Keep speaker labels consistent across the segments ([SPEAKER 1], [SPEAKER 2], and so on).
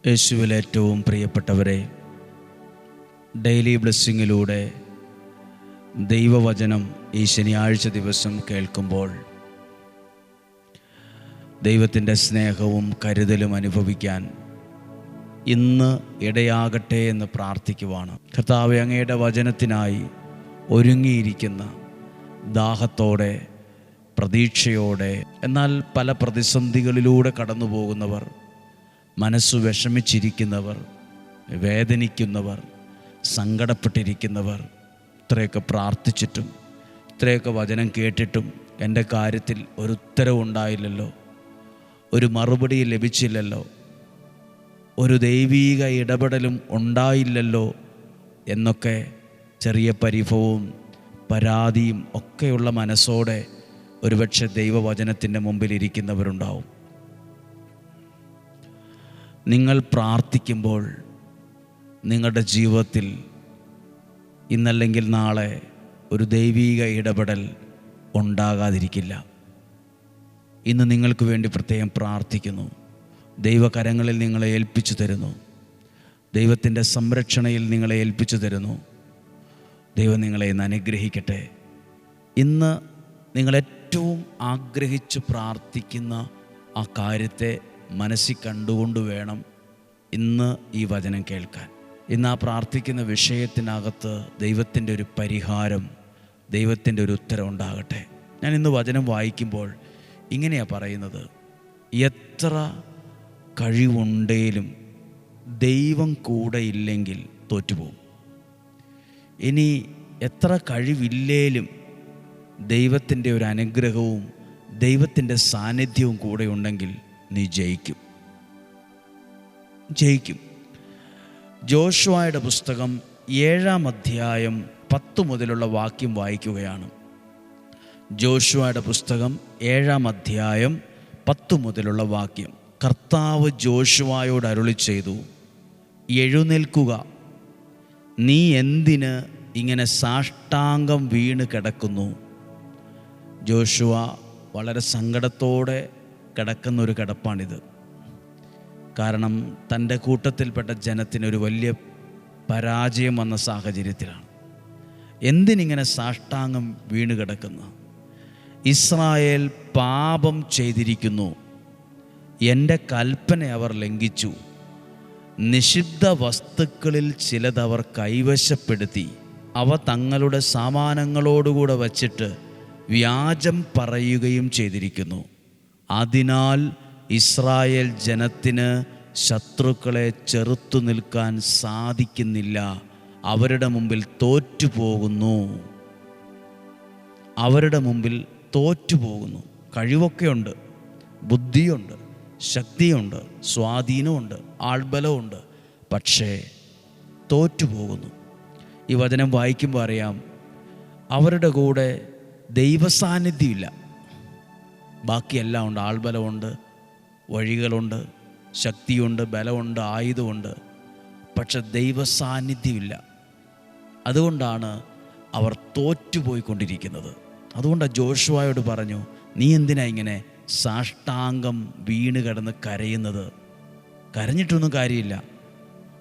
[SPEAKER 1] യേശുവിൽ ഏറ്റവും പ്രിയപ്പെട്ടവരെ, ഡെയിലി ബ്ലെസ്സിങ്ങിലൂടെ ദൈവവചനം ഈ ശനിയാഴ്ച ദിവസം കേൾക്കുമ്പോൾ ദൈവത്തിൻ്റെ സ്നേഹവും കരുതലും അനുഭവിക്കാൻ ഇന്ന് ഇടയാകട്ടെ എന്ന് പ്രാർത്ഥിക്കുവാണ്. കർത്താവേ, അങ്ങയുടെ വചനത്തിനായി ഒരുങ്ങിയിരിക്കുന്ന ദാഹത്തോടെ, പ്രതീക്ഷയോടെ, എന്നാൽ പല പ്രതിസന്ധികളിലൂടെ കടന്നു പോകുന്നവർ, മനസ്സു വിഷമിച്ചിരിക്കുന്നവർ, വേദനിക്കുന്നവർ, സങ്കടപ്പെട്ടിരിക്കുന്നവർ, ഇത്രയൊക്കെ പ്രാർത്ഥിച്ചിട്ടും ഇത്രയൊക്കെ വചനം കേട്ടിട്ടും എൻ്റെ കാര്യത്തിൽ ഒരു ഉത്തരവും ഉണ്ടായില്ലല്ലോ, ഒരു മറുപടി ലഭിച്ചില്ലല്ലോ, ഒരു ദൈവീക ഇടപെടലും ഉണ്ടായില്ലല്ലോ എന്നൊക്കെ ചെറിയ പരിഭവവും പരാതിയും ഒക്കെയുള്ള മനസ്സോടെ ഒരുപക്ഷെ ദൈവവചനത്തിൻ്റെ മുമ്പിൽ ഇരിക്കുന്നവരുണ്ടാവും. നിങ്ങൾ പ്രാർത്ഥിക്കുമ്പോൾ നിങ്ങളുടെ ജീവിതത്തിൽ ഇന്നല്ലെങ്കിൽ നാളെ ഒരു ദൈവീക ഇടപെടൽ ഉണ്ടാകാതിരിക്കില്ല. ഇന്ന് നിങ്ങൾക്ക് വേണ്ടി പ്രത്യേകം പ്രാർത്ഥിക്കുന്നു. ദൈവകരങ്ങളിൽ നിങ്ങളെ ഏൽപ്പിച്ചു തരുന്നു. ദൈവത്തിൻ്റെ സംരക്ഷണയിൽ നിങ്ങളെ ഏൽപ്പിച്ചു തരുന്നു. ദൈവം നിങ്ങളെ ഇന്ന് അനുഗ്രഹിക്കട്ടെ. ഇന്ന് നിങ്ങളേറ്റവും ആഗ്രഹിച്ച് പ്രാർത്ഥിക്കുന്ന ആ കാര്യത്തെ മനസ്സിൽ കണ്ടുകൊണ്ട് വേണം ഇന്ന് ഈ വചനം കേൾക്കാൻ. ഇന്ന് ആ പ്രാർത്ഥിക്കുന്ന വിഷയത്തിനകത്ത് ദൈവത്തിൻ്റെ ഒരു പരിഹാരം, ദൈവത്തിൻ്റെ ഒരു ഉത്തരം ഉണ്ടാകട്ടെ. ഞാൻ ഇന്ന് വചനം വായിക്കുമ്പോൾ ഇങ്ങനെയാണ് പറയുന്നത്: എത്ര കഴിവുണ്ടേലും ദൈവം കൂടെ ഇല്ലെങ്കിൽ തോറ്റുപോകും. ഇനി എത്ര കഴിവില്ലേലും ദൈവത്തിൻ്റെ ഒരു അനുഗ്രഹവും ദൈവത്തിൻ്റെ സാന്നിധ്യവും കൂടെ ഉണ്ടെങ്കിൽ നീ ജയിക്കും. ജോഷുവയുടെ പുസ്തകം 7-ാം അധ്യായം 10 മുതലുള്ള വാക്യം വായിക്കുകയാണ്. ജോഷുവയുടെ പുസ്തകം 7-ാം അധ്യായം 10 മുതലുള്ള വാക്യം. കർത്താവ് ജോഷുവയോട് അരുളി ചെയ്തു, എഴുന്നേൽക്കുക, നീ എന്തിന് ഇങ്ങനെ സാഷ്ടാംഗം വീണ് കിടക്കുന്നു? ജോഷുവ വളരെ സങ്കടത്തോടെ കിടക്കുന്നൊരു കിടപ്പാണിത്. കാരണം തൻ്റെ കൂട്ടത്തിൽപ്പെട്ട ജനത്തിനൊരു വലിയ പരാജയം വന്ന സാഹചര്യത്തിലാണ്. എന്തിനിങ്ങനെ സാഷ്ടാംഗം വീണ് കിടക്കുന്നു? ഇസ്രായേൽ പാപം ചെയ്തിരിക്കുന്നു, എൻ്റെ കൽപ്പന അവർ ലംഘിച്ചു, നിഷിദ്ധ വസ്തുക്കളിൽ ചിലതവർ കൈവശപ്പെടുത്തി, അവ തങ്ങളുടെ സാമാനങ്ങളോടുകൂടെ വച്ചിട്ട് വ്യാജം പറയുകയും ചെയ്തിരിക്കുന്നു. അതിനാൽ ഇസ്രായേൽ ജനത്തിന് ശത്രുക്കളെ ചെറുത്തു നിൽക്കാൻ സാധിക്കുന്നില്ല, അവരുടെ മുമ്പിൽ തോറ്റുപോകുന്നു. കഴിവൊക്കെയുണ്ട്, ബുദ്ധിയുണ്ട്, ശക്തിയുണ്ട്, സ്വാധീനമുണ്ട്, ആൾബലമുണ്ട്, പക്ഷേ തോറ്റുപോകുന്നു. ഈ വചനം വായിക്കുമ്പോൾ അറിയാം, അവരുടെ കൂടെ ദൈവസാന്നിധ്യമില്ല. ബാക്കിയെല്ലാം ഉണ്ട്. ആൾബലമുണ്ട്, വഴികളുണ്ട്, ശക്തിയുണ്ട്, ബലമുണ്ട്, ആയുധമുണ്ട്, പക്ഷെ ദൈവസാന്നിധ്യമില്ല. അതുകൊണ്ടാണ് അവർ തോറ്റുപോയിക്കൊണ്ടിരിക്കുന്നത്. അതുകൊണ്ടാണ് ജോഷുവയോട് പറഞ്ഞു, നീ എന്തിനാ ഇങ്ങനെ സാഷ്ടാംഗം വീണ് കിടന്ന് കരയുന്നത്? കരഞ്ഞിട്ടൊന്നും കാര്യമില്ല,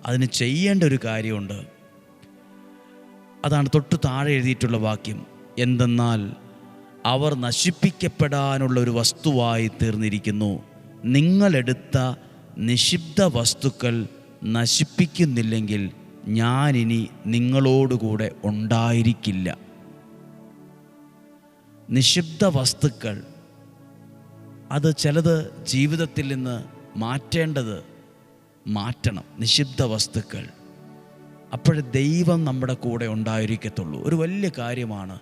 [SPEAKER 1] അതിന് ചെയ്യേണ്ട ഒരു കാര്യമുണ്ട്. അതാണ് തൊട്ട് താഴെ എഴുതിയിട്ടുള്ള വാക്യം. എന്തെന്നാൽ അവർ നശിപ്പിക്കപ്പെടാനുള്ള ഒരു വസ്തുവായി തീർന്നിരിക്കുന്നു. നിങ്ങളെടുത്ത നിഷിദ്ധ വസ്തുക്കൾ നശിപ്പിക്കുന്നില്ലെങ്കിൽ ഞാനിനി നിങ്ങളോടുകൂടെ ഉണ്ടായിരിക്കില്ല. നിഷിദ്ധ വസ്തുക്കൾ, അത് ചിലത് ജീവിതത്തിൽ നിന്ന് മാറ്റണം. നിഷിദ്ധ വസ്തുക്കൾ, അപ്പോഴേ ദൈവം നമ്മുടെ കൂടെ ഉണ്ടായിരിക്കത്തുള്ളൂ. ഒരു വലിയ കാര്യമാണ്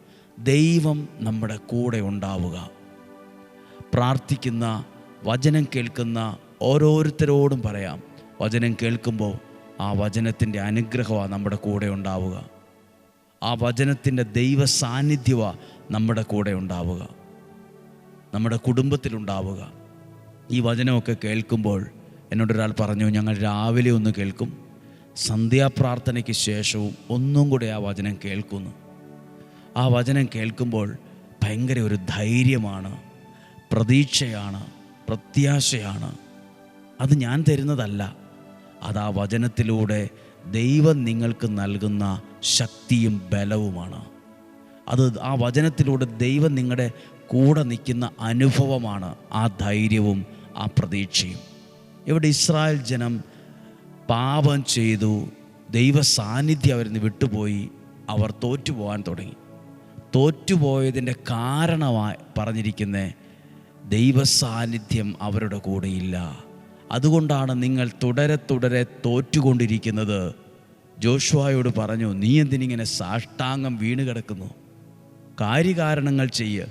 [SPEAKER 1] ദൈവം നമ്മുടെ കൂടെ ഉണ്ടാവുക. പ്രാർത്ഥിക്കുന്ന, വചനം കേൾക്കുന്ന ഓരോരുത്തരോടും പറയാം, വചനം കേൾക്കുമ്പോൾ ആ വചനത്തിൻ്റെ അനുഗ്രഹമാണ് നമ്മുടെ കൂടെ ഉണ്ടാവുക. ആ വചനത്തിൻ്റെ ദൈവ സാന്നിധ്യമാണ് നമ്മുടെ കൂടെ ഉണ്ടാവുക, നമ്മുടെ കുടുംബത്തിലുണ്ടാവുക. ഈ വചനമൊക്കെ കേൾക്കുമ്പോൾ എന്നോടൊരാൾ പറഞ്ഞു, ഞങ്ങൾ രാവിലെ ഒന്ന് കേൾക്കും, സന്ധ്യാപ്രാർത്ഥനയ്ക്ക് ശേഷവും ഒന്നും കൂടെ ആ വചനം കേൾക്കുന്നു. ആ വചനം കേൾക്കുമ്പോൾ ഭയങ്കര ഒരു ധൈര്യമാണ്, പ്രതീക്ഷയാണ്, പ്രത്യാശയാണ്. അത് ഞാൻ തരുന്നതല്ല, അതാ വചനത്തിലൂടെ ദൈവം നിങ്ങൾക്ക് നൽകുന്ന ശക്തിയും ബലവുമാണ്. അത് ആ വചനത്തിലൂടെ ദൈവം നിങ്ങളുടെ കൂടെ നിൽക്കുന്ന അനുഭവമാണ്, ആ ധൈര്യവും ആ പ്രതീക്ഷയും. ഇവിടെ ഇസ്രായേൽ ജനം പാപം ചെയ്തു, ദൈവ സാന്നിധ്യം അവരിൽ നിന്ന് വിട്ടുപോയി, അവർ തോറ്റുപോകാൻ തുടങ്ങി. തോറ്റുപോയതിൻ്റെ കാരണമായി പറഞ്ഞിരിക്കുന്ന ദൈവ സാന്നിധ്യം അവരുടെ കൂടെയില്ല. അതുകൊണ്ടാണ് നിങ്ങൾ തുടരെ തോറ്റുകൊണ്ടിരിക്കുന്നത്. ജോഷുവയോട് പറഞ്ഞു, നീ എന്തിനിങ്ങനെ സാഷ്ടാംഗം വീണ് കിടക്കുന്നു? കാര്യകാരണങ്ങൾ ചെയ്യ്,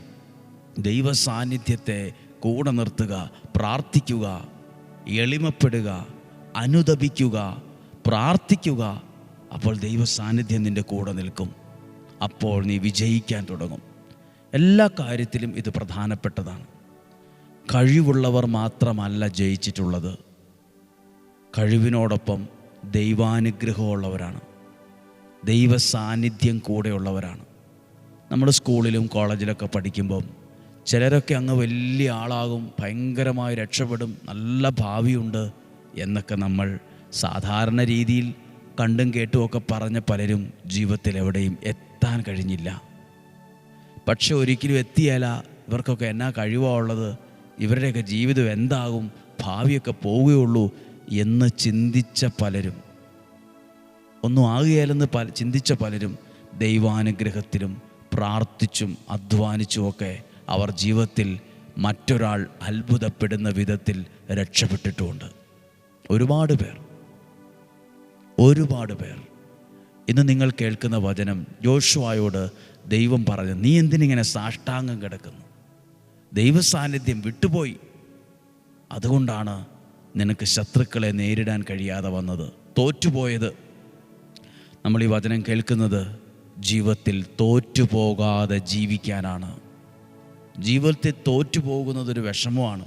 [SPEAKER 1] ദൈവ സാന്നിധ്യത്തെ കൂടെ നിർത്തുക, പ്രാർത്ഥിക്കുക, എളിമപ്പെടുക, അനുതപിക്കുക, പ്രാർത്ഥിക്കുക. അപ്പോൾ ദൈവ സാന്നിധ്യം നിൻ്റെ കൂടെ നിൽക്കും. അപ്പോൾ നീ വിജയിക്കാൻ തുടങ്ങും. എല്ലാ കാര്യത്തിലും ഇത് പ്രധാനപ്പെട്ടതാണ്. കഴിവുള്ളവർ മാത്രമല്ല ജയിച്ചിട്ടുള്ളത്, കഴിവിനോടൊപ്പം ദൈവാനുഗ്രഹമുള്ളവരാണ്, ദൈവ സാന്നിധ്യം കൂടെയുള്ളവരാണ്. നമ്മൾ സ്കൂളിലും കോളേജിലൊക്കെ പഠിക്കുമ്പം ചിലരൊക്കെ അങ്ങ് വലിയ ആളാകും, ഭയങ്കരമായി രക്ഷപ്പെടും, നല്ല ഭാവിയുണ്ട് എന്നൊക്കെ നമ്മൾ സാധാരണ രീതിയിൽ കണ്ടും കേട്ടുമൊക്കെ പറഞ്ഞ പലരും ജീവിതത്തിൽ എവിടെയും എത്താൻ കഴിഞ്ഞില്ല. പക്ഷെ ഒരിക്കലും എത്തിയാല, ഇവർക്കൊക്കെ എന്നാ കഴിവാണുള്ളത്, ഇവരുടെയൊക്കെ ജീവിതം എന്താകും, ഭാവിയൊക്കെ പോവുകയുള്ളൂ എന്ന് ചിന്തിച്ച പലരും, ഒന്നും ആകുകയില്ലെന്ന് ചിന്തിച്ച പലരും ദൈവാനുഗ്രഹത്തിലും പ്രാർത്ഥിച്ചും അധ്വാനിച്ചുമൊക്കെ അവർ ജീവിതത്തിൽ മറ്റൊരാൾ അത്ഭുതപ്പെടുന്ന വിധത്തിൽ രക്ഷപ്പെട്ടിട്ടുമുണ്ട്. ഒരുപാട് പേർ. ഇന്ന് നിങ്ങൾ കേൾക്കുന്ന വചനം യോശുവയോട് ദൈവം പറഞ്ഞു, നീ എന്തിനിങ്ങനെ സാഷ്ടാംഗം കിടക്കുന്നു? ദൈവ സാന്നിധ്യം വിട്ടുപോയി. അതുകൊണ്ടാണ് നിനക്ക് ശത്രുക്കളെ നേരിടാൻ കഴിയാതെ വന്നത്, തോറ്റുപോയത്. നമ്മൾ ഈ വചനം കേൾക്കുന്നത് ജീവിതത്തിൽ തോറ്റുപോകാതെ ജീവിക്കാനാണ്. ജീവിതത്തിൽ തോറ്റുപോകുന്നതൊരു വിഷമമാണ്.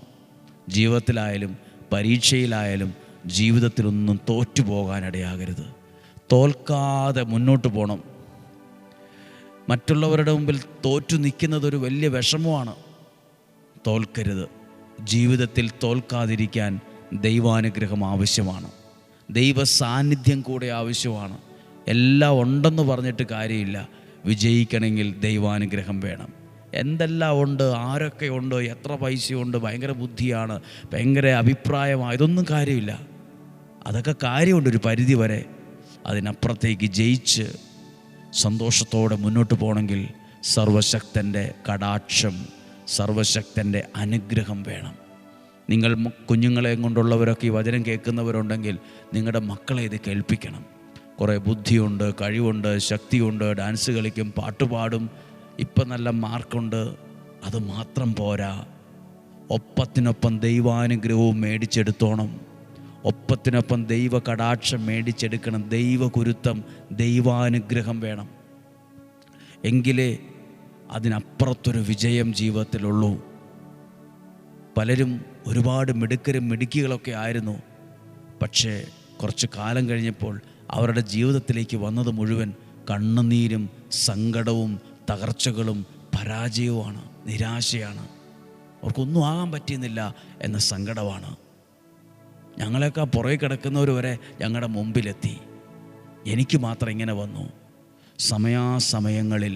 [SPEAKER 1] ജീവിതത്തിലായാലും പരീക്ഷയിലായാലും ജീവിതത്തിലൊന്നും തോറ്റുപോകാനിടയാകരുത്. തോൽക്കാതെ മുന്നോട്ട് പോകണം. മറ്റുള്ളവരുടെ മുമ്പിൽ തോറ്റു നിൽക്കുന്നതൊരു വലിയ വിഷമമാണ്. തോൽക്കരുത്. ജീവിതത്തിൽ തോൽക്കാതിരിക്കാൻ ദൈവാനുഗ്രഹം ആവശ്യമാണ്, ദൈവ സാന്നിധ്യം കൂടെ ആവശ്യമാണ്. എല്ലാം ഉണ്ടെന്ന് പറഞ്ഞിട്ട് കാര്യമില്ല. വിജയിക്കണമെങ്കിൽ ദൈവാനുഗ്രഹം വേണം. എന്തെല്ലാം ഉണ്ട്, ആരൊക്കെ ഉണ്ട്, എത്ര പൈസയുണ്ട്, ഭയങ്കര ബുദ്ധിയാണ്, ഭയങ്കര അഭിപ്രായമാണ്, ഇതൊന്നും കാര്യമില്ല. അതൊക്കെ കാര്യമുണ്ട് ഒരു പരിധി വരെ. അതിനപ്പുറത്തേക്ക് ജയിച്ച് സന്തോഷത്തോടെ മുന്നോട്ട് പോകണമെങ്കിൽ സർവശക്തൻ്റെ കടാക്ഷം, സർവശക്തൻ്റെ അനുഗ്രഹം വേണം. നിങ്ങൾ കുഞ്ഞുങ്ങളെ കൊണ്ടുള്ളവരൊക്കെ ഈ വചനം കേൾക്കുന്നവരുണ്ടെങ്കിൽ നിങ്ങളുടെ മക്കളെ ഇത് കേൾപ്പിക്കണം. കുറേ ബുദ്ധിയുണ്ട്, കഴിവുണ്ട്, ശക്തിയുണ്ട്, ഡാൻസ് കളിക്കും, പാട്ടുപാടും, ഇപ്പം നല്ല മാർക്കുണ്ട്, അത് മാത്രം പോരാ. ഒപ്പത്തിനൊപ്പം ദൈവാനുഗ്രഹവും മേടിച്ചെടുത്തോണം. ഒപ്പത്തിനൊപ്പം ദൈവ കടാക്ഷം മേടിച്ചെടുക്കണം. ദൈവ കുരുത്തം, ദൈവാനുഗ്രഹം വേണം. എങ്കിലേ അതിനപ്പുറത്തൊരു വിജയം ജീവിതത്തിലുള്ളൂ. പലരും ഒരുപാട് മിടുക്കരും മിടുക്കികളൊക്കെ ആയിരുന്നു. പക്ഷേ കുറച്ച് കാലം കഴിഞ്ഞപ്പോൾ അവരുടെ ജീവിതത്തിലേക്ക് വന്നത് മുഴുവൻ കണ്ണുനീരും സങ്കടവും തകർച്ചകളും പരാജയവുമാണ്, നിരാശയാണ്. അവർക്കൊന്നും ആകാൻ പറ്റിയെന്നില്ല എന്ന സങ്കടമാണ്. ഞങ്ങളെയൊക്കെ പുറകെ കിടക്കുന്നവർ വരെ ഞങ്ങളുടെ മുമ്പിലെത്തി, എനിക്ക് മാത്രം ഇങ്ങനെ വന്നു. സമയാസമയങ്ങളിൽ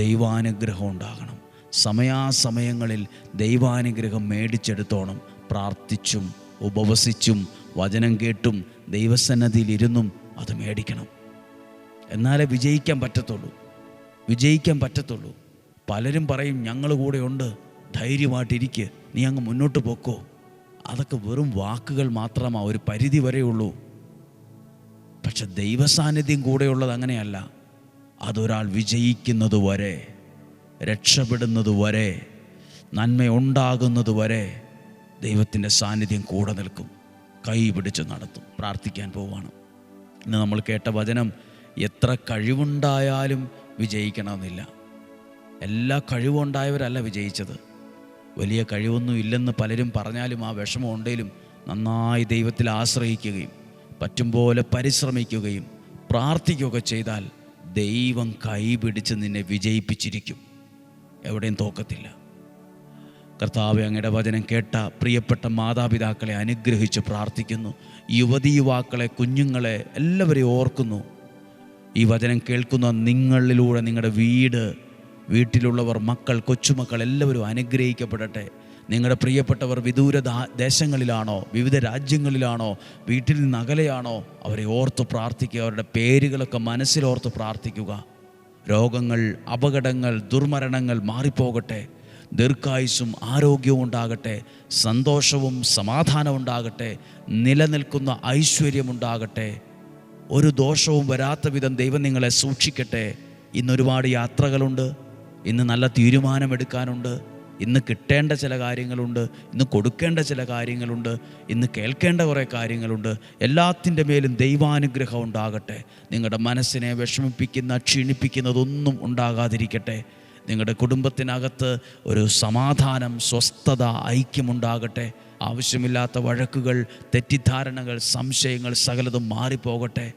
[SPEAKER 1] ദൈവാനുഗ്രഹം ഉണ്ടാകണം. സമയാസമയങ്ങളിൽ ദൈവാനുഗ്രഹം മേടിച്ചെടുത്തോണം. പ്രാർത്ഥിച്ചും ഉപവസിച്ചും വചനം കേട്ടും ദൈവസന്നിധിയിലിരുന്നും അത് മേടിക്കണം. എന്നാലേ വിജയിക്കാൻ പറ്റത്തുള്ളൂ. പലരും പറയും, ഞങ്ങൾ കൂടെ ഉണ്ട്, ധൈര്യമായിട്ടിരിക്കുക, നീ അങ്ങ് മുന്നോട്ട് പോക്കോ. അതൊക്കെ വെറും വാക്കുകൾ മാത്രമാണ്, ഒരു പരിധി വരെയുള്ളൂ. പക്ഷെ ദൈവസാന്നിധ്യം കൂടെയുള്ളത് അങ്ങനെയല്ല. അതൊരാൾ വിജയിക്കുന്നത് വരെ, രക്ഷപ്പെടുന്നത് വരെ, നന്മയുണ്ടാകുന്നത് വരെ ദൈവത്തിൻ്റെ സാന്നിധ്യം കൂടെ നിൽക്കും, കൈ പിടിച്ച് നടത്തും. പ്രാർത്ഥിക്കാൻ പോവുകയാണ്. ഇന്ന് നമ്മൾ കേട്ട വചനം, എത്ര കഴിവുണ്ടായാലും വിജയിക്കണമെന്നില്ല. എല്ലാ കഴിവുണ്ടായവരല്ല വിജയിച്ചത്. വലിയ കഴിവൊന്നും ഇല്ലെന്ന് പലരും പറഞ്ഞാലും ആ വിഷമം ഉണ്ടെങ്കിലും നന്നായി ദൈവത്തിൽ ആശ്രയിക്കുകയും പറ്റും പോലെ പരിശ്രമിക്കുകയും പ്രാർത്ഥിക്കുകയൊക്കെ ചെയ്താൽ ദൈവം കൈ പിടിച്ച് നിന്നെ വിജയിപ്പിച്ചിരിക്കും. എവിടെയും തോക്കത്തില്ല. കർത്താവെ, അങ്ങയുടെ വചനം കേട്ട പ്രിയപ്പെട്ട മാതാപിതാക്കളെ അനുഗ്രഹിച്ച് പ്രാർത്ഥിക്കുന്നു. യുവതി യുവാക്കളെ, കുഞ്ഞുങ്ങളെ എല്ലാവരെയും ഓർക്കുന്നു. ഈ വചനം കേൾക്കുന്ന നിങ്ങളിലൂടെ നിങ്ങളുടെ വീട്ടിലുള്ളവർ, മക്കൾ, കൊച്ചുമക്കൾ എല്ലാവരും അനുഗ്രഹിക്കപ്പെടട്ടെ. നിങ്ങളുടെ പ്രിയപ്പെട്ടവർ വിദൂര ദേശങ്ങളിലാണോ, വിവിധ രാജ്യങ്ങളിലാണോ, വീട്ടിൽ നിന്ന് അകലെയാണോ, അവരെ ഓർത്ത് പ്രാർത്ഥിക്കുക. അവരുടെ പേരുകളൊക്കെ മനസ്സിലോർത്ത് പ്രാർത്ഥിക്കുക. രോഗങ്ങൾ, അപകടങ്ങൾ, ദുർമരണങ്ങൾ മാറിപ്പോകട്ടെ. ദീർഘായുസ്സും ആരോഗ്യവും ഉണ്ടാകട്ടെ. സന്തോഷവും സമാധാനവും ഉണ്ടാകട്ടെ. നിലനിൽക്കുന്ന ഐശ്വര്യമുണ്ടാകട്ടെ. ഒരു ദോഷവും വരാത്ത വിധം ദൈവം നിങ്ങളെ സൂക്ഷിക്കട്ടെ. ഇന്നൊരുപാട് യാത്രകളുണ്ട്. ഇന്ന് നല്ല തീരുമാനമെടുക്കാനുണ്ട്. ഇന്ന് കിട്ടേണ്ട ചില കാര്യങ്ങളുണ്ട്. ഇന്ന് കൊടുക്കേണ്ട ചില കാര്യങ്ങളുണ്ട്. ഇന്ന് കേൾക്കേണ്ട കുറേ കാര്യങ്ങളുണ്ട്. എല്ലാത്തിൻ്റെ മേലും ദൈവാനുഗ്രഹം ഉണ്ടാകട്ടെ. നിങ്ങളുടെ മനസ്സിനെ വിഷമിപ്പിക്കുന്ന, ക്ഷീണിപ്പിക്കുന്നതൊന്നും ഉണ്ടാകാതിരിക്കട്ടെ. നിങ്ങളുടെ കുടുംബത്തിനകത്ത് ഒരു സമാധാനം, സ്വസ്ഥത, ഐക്യമുണ്ടാകട്ടെ. ആവശ്യമില്ലാത്ത വഴക്കുകൾ, തെറ്റിദ്ധാരണകൾ, സംശയങ്ങൾ സകലതും മാറിപ്പോകട്ടെ.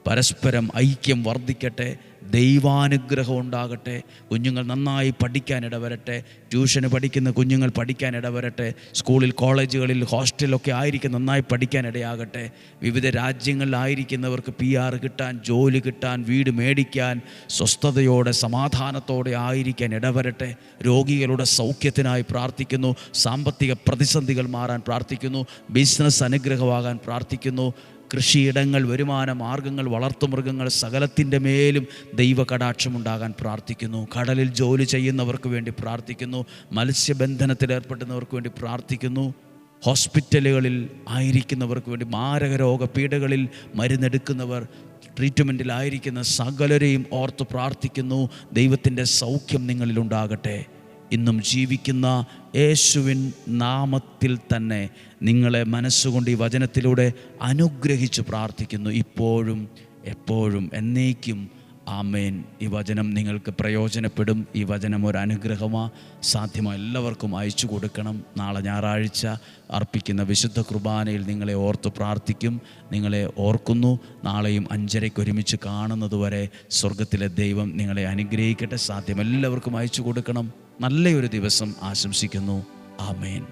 [SPEAKER 1] പരസ്പരം ഐക്യം വർദ്ധിക്കട്ടെ. ദൈവാനുഗ്രഹം ഉണ്ടാകട്ടെ. കുഞ്ഞുങ്ങൾ നന്നായി പഠിക്കാനിടവരട്ടെ. ട്യൂഷന് പഠിക്കുന്ന കുഞ്ഞുങ്ങൾ പഠിക്കാനിടവരട്ടെ. സ്കൂളിൽ, കോളേജുകളിൽ, ഹോസ്റ്റലിലൊക്കെ ആയിരിക്കും നന്നായി പഠിക്കാനിടയാകട്ടെ. വിവിധ രാജ്യങ്ങളിലായിരിക്കുന്നവർക്ക് PR കിട്ടാൻ, ജോലി കിട്ടാൻ, വീട് മേടിക്കാൻ, സ്വസ്ഥതയോടെ സമാധാനത്തോടെ ആയിരിക്കാൻ ഇടവരട്ടെ. രോഗികളുടെ സൗഖ്യത്തിനായി പ്രാർത്ഥിക്കുന്നു. സാമ്പത്തിക പ്രതിസന്ധികൾ മാറാൻ പ്രാർത്ഥിക്കുന്നു. ബിസിനസ് അനുഗ്രഹമാകാൻ പ്രാർത്ഥിക്കുന്നു. കൃഷിയിടങ്ങൾ, വരുമാന മാർഗങ്ങൾ, വളർത്തുമൃഗങ്ങൾ സകലത്തിൻ്റെ മേലും ദൈവകടാക്ഷമുണ്ടാകാൻ പ്രാർത്ഥിക്കുന്നു. കടലിൽ ജോലി ചെയ്യുന്നവർക്ക് വേണ്ടി പ്രാർത്ഥിക്കുന്നു. മത്സ്യബന്ധനത്തിൽ ഏർപ്പെടുന്നവർക്ക് വേണ്ടി പ്രാർത്ഥിക്കുന്നു. ഹോസ്പിറ്റലുകളിൽ ആയിരിക്കുന്നവർക്ക് വേണ്ടി, മാരക രോഗപീഠകളിൽ മരുന്നെടുക്കുന്നവർ, ട്രീറ്റ്മെൻറ്റിലായിരിക്കുന്ന സകലരെയും ഓർത്ത് പ്രാർത്ഥിക്കുന്നു. ദൈവത്തിൻ്റെ സൗഖ്യം നിങ്ങളിലുണ്ടാകട്ടെ. ഇന്നും ജീവിക്കുന്ന യേശുവിൻ നാമത്തിൽ തന്നെ നിങ്ങളെ മനസ്സുകൊണ്ട് ഈ വചനത്തിലൂടെ അനുഗ്രഹിച്ച് പ്രാർത്ഥിക്കുന്നു. ഇപ്പോഴും എപ്പോഴും എന്നേക്കും. ആമേൻ. ഈ വചനം നിങ്ങൾക്ക് പ്രയോജനപ്പെടും. ഈ വചനം ഒരു അനുഗ്രഹമാണ്. സാധ്യമായ എല്ലാവർക്കും അയച്ചു കൊടുക്കണം. നാളെ ഞായറാഴ്ച അർപ്പിക്കുന്ന വിശുദ്ധ കുർബാനയിൽ നിങ്ങളെ ഓർത്ത് പ്രാർത്ഥിക്കും. നിങ്ങളെ ഓർക്കുന്നു. നാളെയും 5:30 ഒരുമിച്ച് കാണുന്നതുവരെ സ്വർഗത്തിലെ ദൈവം നിങ്ങളെ അനുഗ്രഹിക്കട്ടെ. സാധ്യം എല്ലാവർക്കും അയച്ചു കൊടുക്കണം. നല്ലൊരു ദിവസം ആശംസിക്കുന്നു. ആമേൻ.